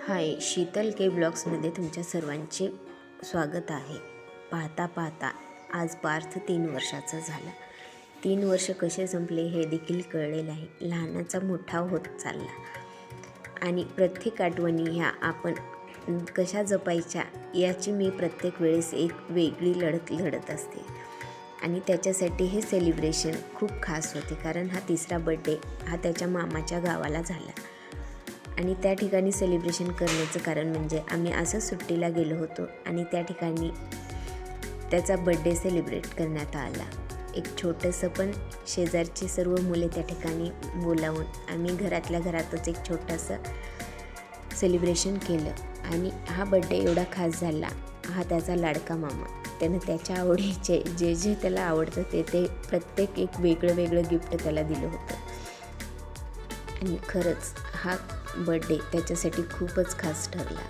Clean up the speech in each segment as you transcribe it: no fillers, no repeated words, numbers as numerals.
हाय, शीतल के ब्लॉग्समध्ये तुमच्या सर्वांचे स्वागत आहे. पाहता पाहता आज पार्थ 3 वर्षाचा झाला. 3 वर्ष कसे संपले हे देखील कळले नाही. लहानाचा मोठा होत चालला आणि प्रत्येक आठवणी ह्या आपण कशा जपायच्या याची मी प्रत्येक वेळेस एक वेगळी लढत लढत असते. आणि त्याच्यासाठी हे सेलिब्रेशन खूप खास होते, कारण हा 3रा बड्डे हा त्याच्या मामाच्या गावाला झाला. आणि त्या ठिकाणी सेलिब्रेशन करण्याचं कारण म्हणजे आम्ही असंच सुट्टीला गेलो होतो आणि त्या ठिकाणी त्याचा बड्डे सेलिब्रेट करण्यात आला. एक छोटंसं पण शेजारची सर्व मुले त्या ठिकाणी बोलावून आम्ही घरातल्या घरातच एक छोटंसं सेलिब्रेशन केलं. आणि हा बड्डे एवढा खास झाला. हा त्याचा लाडका मामा, त्यानं त्याच्या आवडीचे जे जे त्याला आवडतं ते प्रत्येक एक वेगळं वेगळं गिफ्ट त्याला दिलं होतं. आणि खरंच हा बड्डे त्याच्यासाठी खूपच खास ठरला.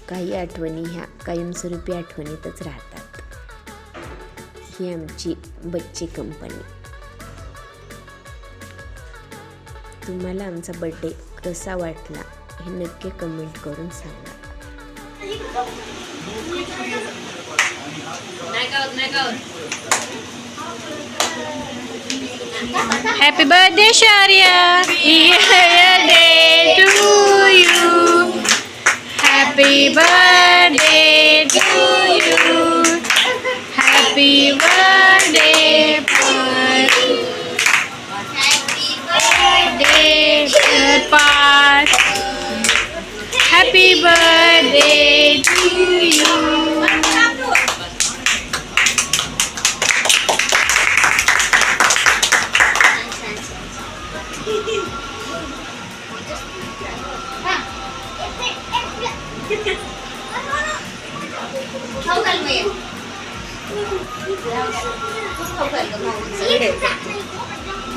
काही आठवणी ह्या कायमस्वरूपी आठवणीतच राहतात. ही आमची बच्ची कंपनी. तुम्हाला आमचा बड्डे कसा वाटला हे नक्की कमेंट करून सांगा. Happy birthday, Sharia. Birthday to you. Happy birthday to you. Happy birthday, Parth. Happy birthday to you.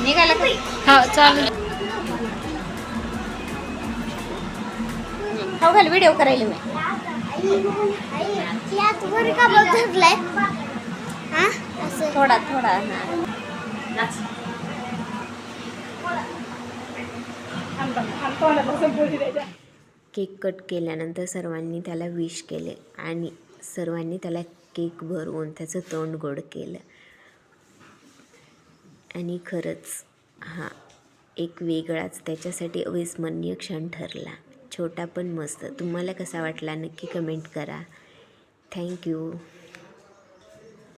निघाला का? हो चालेल. हो घाल, व्हिडिओ करायला मी. थोडा थोडा केक कट केल्यानंतर सर्वांनी त्याला विश केले आणि सर्वांनी त्याला केक भरवून त्याचं तोंड गोड केलं. आणि खरंच हा एक वेगळाच त्याच्यासाठी अविस्मरणीय क्षण ठरला. छोटा पण मस्त. तुम्हाला कसा वाटला नक्की कमेंट करा. थँक्यू.